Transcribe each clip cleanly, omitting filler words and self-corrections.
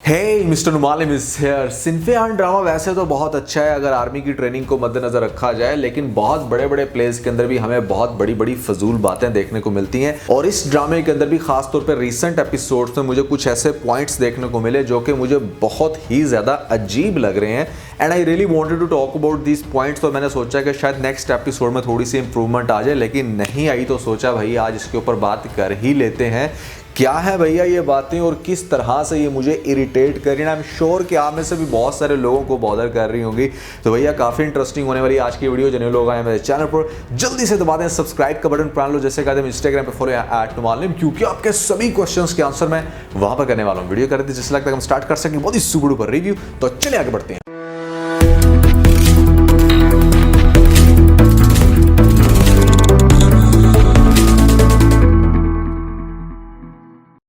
हे mister नुमालिम is here. सिन्फे Khan drama वैसे तो बहुत अच्छा है अगर आर्मी की ट्रेनिंग को मद्देनजर रखा जाए, लेकिन बहुत बड़े बड़े प्लेस के अंदर भी हमें बहुत बड़ी बड़ी फजूल बातें देखने को मिलती हैं। और इस ड्रामे के अंदर भी खास तौर पर रिसेंट एपिसोड्स में मुझे कुछ ऐसे पॉइंट्स देखने को मिले जो कि मुझे बहुत ही ज़्यादा अजीब लग रहे हैं and I really wanted to talk about these points. तो मैंने सोचा कि शायद नेक्स्ट एपिसोड में थोड़ी सी इंप्रूवमेंट आ जाए, लेकिन नहीं आई। तो सोचा भाई आज इसके ऊपर बात कर ही लेते हैं। क्या है भैया ये बातें और किस तरह से ये मुझे इरिटेट कर रही है। आई एम श्योर कि आप में से भी बहुत सारे लोगों को बॉदर कर रही होंगी। तो भैया काफ़ी इंटरेस्टिंग होने वाली आज की वीडियो। जिन्हें लोग आए मेरे चैनल पर जल्दी से दबा दें सब्सक्राइब का बटन, प्राण लो जैसे कहते हैं इंस्टाग्राम पे फॉलो @नुमालिम, क्योंकि आपके सभी क्वेश्चंस के आंसर मैं वहां पर करने वाला हूँ। वीडियो करते जिस लगता है हम स्टार्ट कर सकें बहुत ही सुपर डुपर रिव्यू। तो चलिए आगे बढ़ते हैं।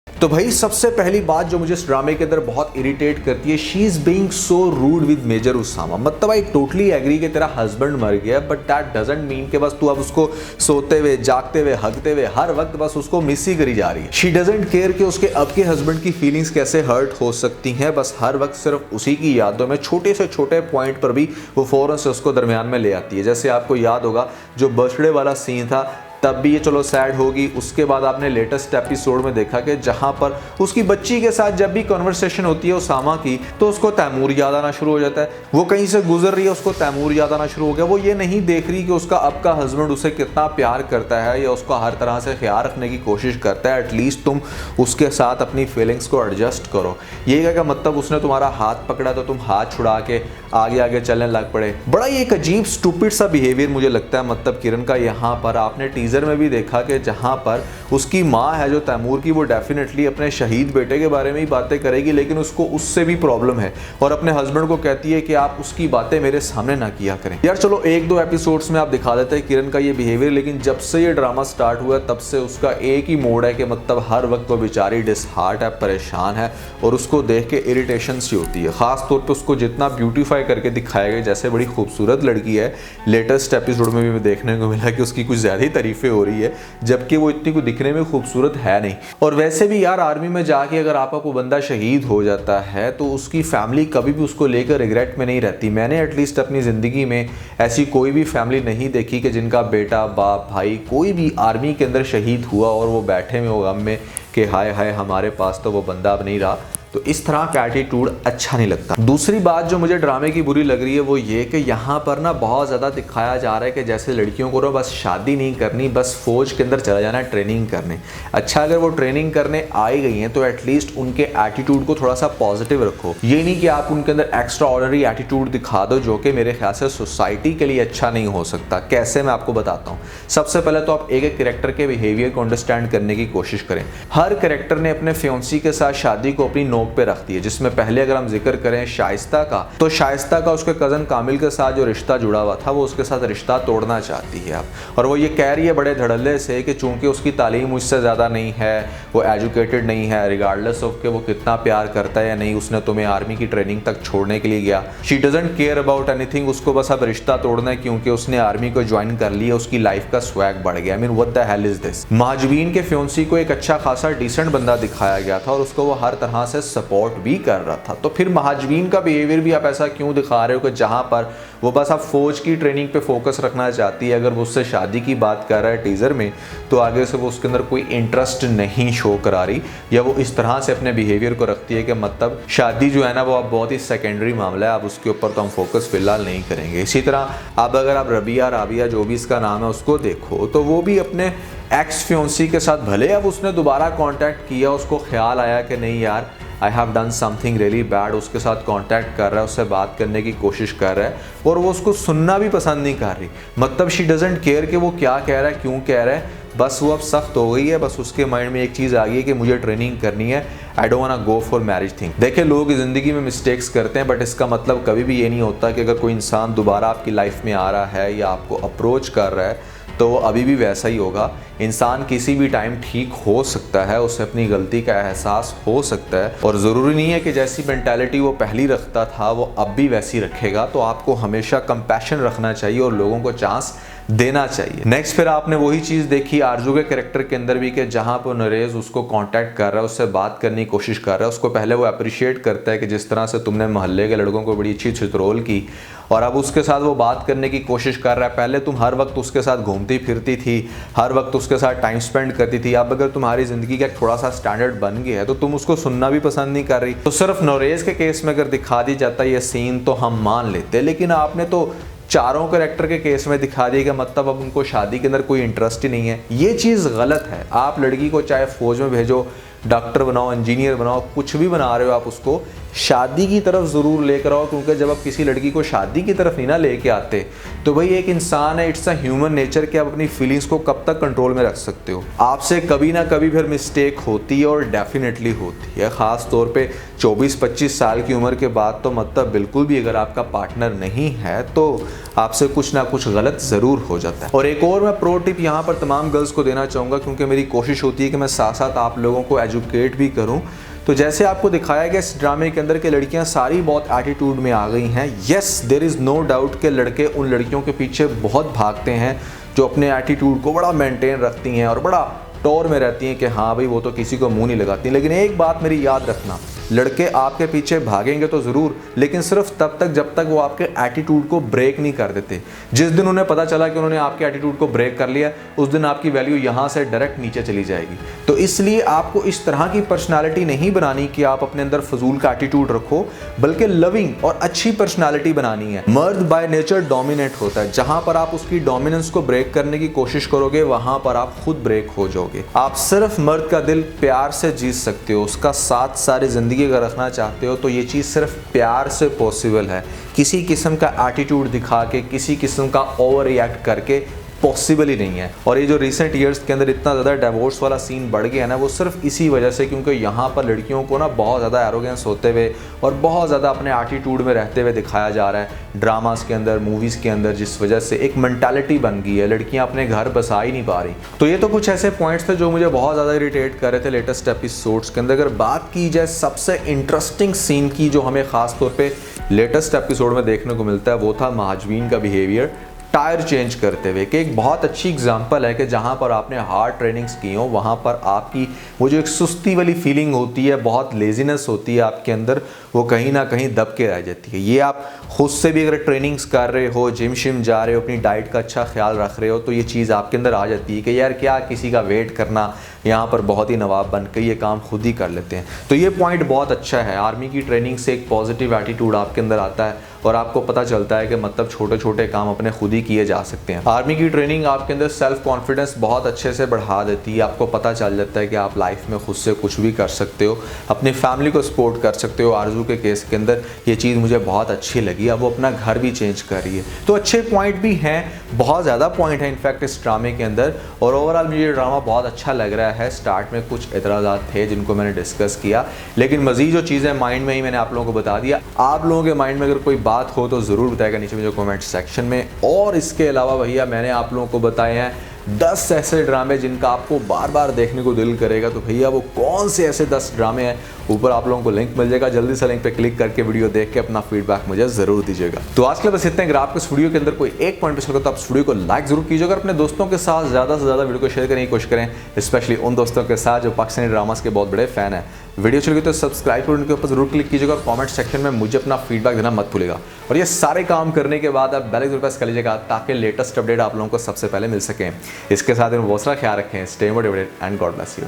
तो भाई सबसे पहली बात जो मुझे इस ड्रामे के अंदर बहुत इरिटेट करती है, she is being so rude with major Usama. मतलब आई टोटली एग्री कि तेरा हस्बैंड मर गया, बट दैट डजंट मीन कि बस तू अब उसको सोते हुए जागते हुए हगते हुए हर वक्त बस उसको मिस ही करी जा रही है। शी डजंट केयर कि उसके अब के हस्बैंड की फीलिंग्स कैसे हर्ट हो सकती हैं। बस हर वक्त सिर्फ उसी की यादों में छोटे से छोटे पॉइंट पर भी वो फौरन से उसको दरमियान में ले आती है। जैसे आपको याद होगा जो बर्थडे वाला सीन था, तब भी ये चलो सैड होगी। उसके बाद आपने लेटेस्ट एपिसोड में देखा कि जहां पर उसकी बच्ची के साथ जब भी कन्वर्सेशन होती है उसामा की, तो उसको तैमूर याद आना शुरू हो जाता है। वो कहीं से गुजर रही है, उसको तैमूर याद आना शुरू हो गया। वो ये नहीं देख रही कि उसका अब का हस्बैंड उसे कितना प्यार करता है या उसका हर तरह से ख्याल रखने की कोशिश करता है। एटलीस्ट तुम उसके साथ अपनी फीलिंग्स को एडजस्ट करो। ये क्या मतलब उसने तुम्हारा हाथ पकड़ा तो तुम हाथ छुड़ा के आगे आगे चलने लग पड़े। बड़ा ही एक अजीब स्टूपिड सा बिहेवियर मुझे लगता है मतलब किरण का। यहाँ पर आपने टीजर में भी देखा कि जहां पर उसकी मां है जो तैमूर की, वो डेफिनेटली अपने शहीद बेटे के बारे में ही बातें करेगी, लेकिन उसको उससे भी प्रॉब्लम है और अपने हस्बैंड को कहती है कि आप उसकी बातें मेरे सामने ना किया करें। यार चलो एक दो एपिसोड्स में आप दिखा देते हैं किरण का ये बिहेवियर, लेकिन जब से ये ड्रामा स्टार्ट हुआ तब से उसका एक ही मोड है कि मतलब हर वक्त वो बेचारी डिसहार्ट है, परेशान है और उसको देख के इरिटेशन सी होती है। खास तौर पर उसको जितना ब्यूटीफाई करके दिखाया गया जैसे बड़ी खूबसूरत लड़की है, लेटेस्ट एपिसोड में भी देखने को मिला कि उसकी कुछ ज़्यादा ही तारीफें हो रही है, जबकि वो इतनी को दिखने में खूबसूरत है नहीं। और वैसे भी यार आर्मी में जाके अगर आपका कोई बंदा शहीद हो जाता है तो उसकी फैमिली कभी भी उसको लेकर रिग्रेट में नहीं रहती। मैंने एटलीस्ट अपनी ज़िंदगी में ऐसी कोई भी फैमिली नहीं देखी कि जिनका बेटा, बाप, भाई कोई भी आर्मी के अंदर शहीद हुआ और वो बैठे में वो गम में कि हाय हाय हमारे पास तो वो बंदा अब नहीं रहा। तो इस तरह का एटीट्यूड अच्छा नहीं लगता। दूसरी बात जो मुझे ड्रामे की बुरी लग रही है वो ये कि यहाँ पर ना बहुत ज़्यादा दिखाया जा रहा है कि जैसे लड़कियों को ना बस शादी नहीं करनी, बस फौज के अंदर चला जाना है ट्रेनिंग करने। अच्छा अगर वो ट्रेनिंग करने आई गई हैं तो एटलीस्ट उनके एटीट्यूड को थोड़ा सा पॉजिटिव रखो। ये नहीं कि आप उनके अंदर एक्स्ट्रा ऑर्डिनरी एटीट्यूड दिखा दो जो कि मेरे ख्याल से सोसाइटी के लिए अच्छा नहीं हो सकता। कैसे मैं आपको बताता हूँ। सबसे पहले तो आप एक एक कैरेक्टर के बिहेवियर को अंडरस्टैंड करने की कोशिश करें। हर कैरेक्टर ने अपने फियांसी के साथ शादी को अपनी पे रखती है, जिसमें पहले अगर हम जिक्र करें शाइस्ता का, तो शाइस्ता का उसके कजन कामिल के साथ जो रिश्ता जुड़ा हुआ था वो उसके साथ रिश्ता तोड़ना चाहती है अब। और वो ये कह रही है बड़े धड़ल्ले से कि चूंकि उसकी तालीम मुझसे ज़्यादा नहीं है, वो एजुकेटेड नहीं है, रिगार्डलेस ऑफ के वो कितना प्यार करता है या नहीं, उसने तुम्हें आर्मी की ट्रेनिंग तक छोड़ने के लिए गया। She doesn't care about anything, उसको बस अब रिश्ता तोड़ना है क्योंकि उसने आर्मी को ज्वाइन कर लिया, उसकी लाइफ का स्वैग बढ़ गया। I mean what the hell is this. Mahjabeen के फियांसी को एक अच्छा खासा डिसेंट बंदा दिखाया गया था और उसको वो हर तरह से सपोर्ट भी कर रहा था। तो फिर महाजबीन का बिहेवियर भी आप ऐसा क्यों दिखा रहे हो कि जहां पर वो बस आप फौज की ट्रेनिंग पे फोकस रखना चाहती है। अगर वो उससे शादी की बात कर रहा है टीजर में, तो आगे से वो उसके अंदर कोई इंटरेस्ट नहीं शो करा रही या वो इस तरह से अपने बिहेवियर को रखती है कि मतलब शादी जो है ना वो अब बहुत ही सेकेंडरी मामला है, अब उसके ऊपर तो हम फोकस फिलहाल नहीं करेंगे। इसी तरह अब अगर आप राबिया जो भी इसका नाम है उसको देखो, तो वो भी अपने एक्स फियांसी के साथ भले अब उसने दोबारा कांटेक्ट किया, उसको ख्याल आया कि नहीं यार I have done something really bad, उसके साथ कांटेक्ट कर रहा है, उससे बात करने की कोशिश कर रहा है और वो उसको सुनना भी पसंद नहीं कर रही। मतलब शी डजंट केयर कि वो क्या कह रहा है, क्यों कह रहा है, बस वो अब सख्त हो गई है। बस उसके माइंड में एक चीज़ आ गई है कि मुझे ट्रेनिंग करनी है, I don't want to go for marriage thing. देखिए लोग ज़िंदगी में मिस्टेक्स करते हैं, बट इसका मतलब कभी भी ये नहीं होता कि अगर कोई इंसान दोबारा आपकी लाइफ में आ रहा है या आपको अप्रोच कर रहा है तो वो अभी भी वैसा ही होगा। इंसान किसी भी टाइम ठीक हो सकता है, उसे अपनी गलती का एहसास हो सकता है और ज़रूरी नहीं है कि जैसी मेंटालिटी वो पहली रखता था वो अब भी वैसी रखेगा। तो आपको हमेशा कंपैशन रखना चाहिए और लोगों को चांस देना चाहिए। नेक्स्ट फिर आपने वही चीज देखी आरजू के कैरेक्टर के अंदर भी कि जहां पर नरेश उसको कांटेक्ट कर रहा है, उससे बात करने की कोशिश कर रहा है, उसको पहले वो अप्रिशिएट करता है कि जिस तरह से तुमने मोहल्ले के लड़कों को बड़ी अच्छी छितरोल की, और अब उसके साथ वो बात करने की कोशिश कर रहा है। पहले तुम हर वक्त उसके साथ घूमती फिरती थी, हर वक्त उसके साथ टाइम स्पेंड करती थी, अब अगर तुम्हारी जिंदगी का थोड़ा सा स्टैंडर्ड बन गया है तो तुम उसको सुनना भी पसंद नहीं कर रही। तो सिर्फ नरेश के केस में अगर दिखा दी जाता ये सीन तो हम मान लेते, लेकिन आपने तो चारों कैरेक्टर के केस में दिखा दिया कि मतलब अब उनको शादी के अंदर कोई इंटरेस्ट ही नहीं है। ये चीज़ गलत है। आप लड़की को चाहे फौज में भेजो, डॉक्टर बनाओ, इंजीनियर बनाओ, कुछ भी बना रहे हो, आप उसको शादी की तरफ ज़रूर लेकर आओ, क्योंकि जब आप किसी लड़की को शादी की तरफ नहीं ना लेके आते तो भाई एक इंसान है, इट्स अ ह्यूमन नेचर कि आप अपनी फीलिंग्स को कब तक कंट्रोल में रख सकते हो। आपसे कभी ना कभी फिर मिस्टेक होती है और डेफिनेटली होती है, ख़ास तौर पे 24-25 साल की उम्र के बाद। तो मतलब बिल्कुल भी अगर आपका पार्टनर नहीं है तो आपसे कुछ ना कुछ गलत ज़रूर हो जाता है। और एक और मैं प्रो टिप यहाँ पर तमाम गर्ल्स को देना चाहूँगा, क्योंकि मेरी कोशिश होती है कि मैं साथ साथ आप लोगों को एजुकेट भी करूँ। तो जैसे आपको दिखाया गया इस ड्रामे के अंदर के लड़कियां सारी बहुत एटीट्यूड में आ गई हैं। Yes, there is no doubt कि लड़के उन लड़कियों के पीछे बहुत भागते हैं जो अपने एटीट्यूड को बड़ा मेंटेन रखती हैं और बड़ा टॉर में रहती हैं कि हाँ भाई वो तो किसी को मुंह नहीं लगाती। लेकिन एक बात मेरी याद रखना, लड़के आपके पीछे भागेंगे तो ज़रूर, लेकिन सिर्फ तब तक जब तक वो आपके एटीट्यूड को ब्रेक नहीं कर देते। जिस दिन उन्हें पता चला कि उन्होंने आपके एटीट्यूड को ब्रेक कर लिया, उस दिन आपकी वैल्यू यहाँ से डायरेक्ट नीचे चली जाएगी। तो इसलिए आपको इस तरह की पर्सनालिटी नहीं बनानी कि आप अपने अंदर फजूल का एटीट्यूड रखो, बल्कि लविंग और अच्छी पर्सनालिटी बनानी है। मर्द बाय नेचर डोमिनेट होता है, जहां पर आप उसकी डोमिनेंस को ब्रेक करने की कोशिश करोगे वहां पर आप खुद ब्रेक हो जाओगे। आप सिर्फ मर्द का दिल प्यार से जीत सकते हो, उसका साथ सारी जिंदगी अगर रखना चाहते हो तो ये चीज़ सिर्फ प्यार से पॉसिबल है। किसी किस्म का एटीट्यूड दिखा के, किसी किस्म का ओवर रिएक्ट करके पॉसिबल ही नहीं है। और ये जो रिसेंट ईयर्स के अंदर इतना ज़्यादा डिवोर्स वाला सीन बढ़ गया है ना, वो सिर्फ इसी वजह से, क्योंकि यहाँ पर लड़कियों को ना बहुत ज़्यादा एरोगेंस होते हुए और बहुत ज़्यादा अपने एटीट्यूड में रहते हुए दिखाया जा रहा है ड्रामास के अंदर, मूवीज़ के अंदर, जिस वजह से एक मेंटालिटी बन गई है, लड़कियाँ अपने घर बसा ही नहीं पा रही। तो ये तो कुछ ऐसे पॉइंट्स थे जो मुझे बहुत ज़्यादा इरिटेट कर रहे थे लेटेस्ट एपिसोड्स के अंदर। अगर बात की जाए सबसे इंटरेस्टिंग सीन की जो हमें ख़ास तौर पर लेटेस्ट एपिसोड में देखने को मिलता है, वो था महाजबीन का बिहेवियर टायर चेंज करते हुए। कि एक बहुत अच्छी एग्जांपल है कि जहाँ पर आपने हार्ड ट्रेनिंग्स की हो वहाँ पर आपकी वो जो एक सुस्ती वाली फीलिंग होती है, बहुत लेजीनेस होती है आपके अंदर, वो कहीं ना कहीं दब के रह जाती है। ये आप खुद से भी अगर ट्रेनिंग्स कर रहे हो, जिम शिम जा रहे हो, अपनी डाइट का अच्छा ख्याल रख रहे हो, तो ये चीज़ आपके अंदर आ जाती है कि यार क्या किसी का वेट करना, यहाँ पर बहुत ही नवाब बन के ये काम खुद ही कर लेते हैं। तो ये पॉइंट बहुत अच्छा है। आर्मी की ट्रेनिंग से एक पॉजिटिव एटीट्यूड आपके अंदर आता है और आपको पता चलता है कि मतलब छोटे छोटे काम अपने खुद ही किए जा सकते हैं। आर्मी की ट्रेनिंग आपके अंदर सेल्फ कॉन्फिडेंस बहुत अच्छे से बढ़ा देती है। आपको पता चल जाता है कि आप लाइफ में खुद से कुछ भी कर सकते हो, अपनी फैमिली को सपोर्ट कर सकते हो। आरजू के केस के अंदर ये चीज़ मुझे बहुत अच्छी लगी। अब वो अपना घर भी चेंज कर रही है, तो अच्छे पॉइंट भी हैं, बहुत ज़्यादा पॉइंट है इनफैक्ट इस ड्रामे के अंदर। और ओवरऑल मुझे ये ड्रामा बहुत अच्छा लग रहा है। स्टार्ट में कुछ एतराज़ात थे जिनको मैंने डिस्कस किया, लेकिन मज़ीद जो चीज़ें माइंड में ही मैंने आप लोगों को बता दिया। आप लोगों के माइंड में अगर कोई बात हो तो ज़रूर बताएगा नीचे मुझे कमेंट सेक्शन में। और इसके अलावा भैया मैंने आप लोगों को बताए हैं 10 ऐसे ड्रामे जिनका आपको बार बार देखने को दिल करेगा। तो भैया वो कौन से ऐसे 10 ड्रामे हैं, ऊपर आप लोगों को लिंक मिल जाएगा। जल्दी से लिंक पे क्लिक करके वीडियो देख के अपना फीडबैक मुझे जरूर दीजिएगा। तो आज के लिए बस इतना। अगर आपको इस वीडियो के अंदर कोई एक पॉइंट पसंद हो तो आप इस वीडियो को लाइक जरूर कीजिएगा। अपने दोस्तों के साथ ज़्यादा से ज़्यादा वीडियो को शेयर करने की कोशिश करें, स्पेशली उन दोस्तों के साथ जो पाकिस्तानी ड्रामास के बहुत बड़े फैन हैं। वीडियो चल गई तो सब्सक्राइब बटन के ऊपर जरूर क्लिक कीजिएगा और कमेंट सेक्शन में मुझे अपना फीडबैक देना मत भूलिएगा। और ये सारे काम करने के बाद आप बेल आइकन प्रेस कर लीजिएगा ताकि लेटेस्ट अपडेट आप लोगों को सबसे पहले मिल सके। इसके साथ बहुत सारा ख्याल रखें। Stay motivated and God bless you.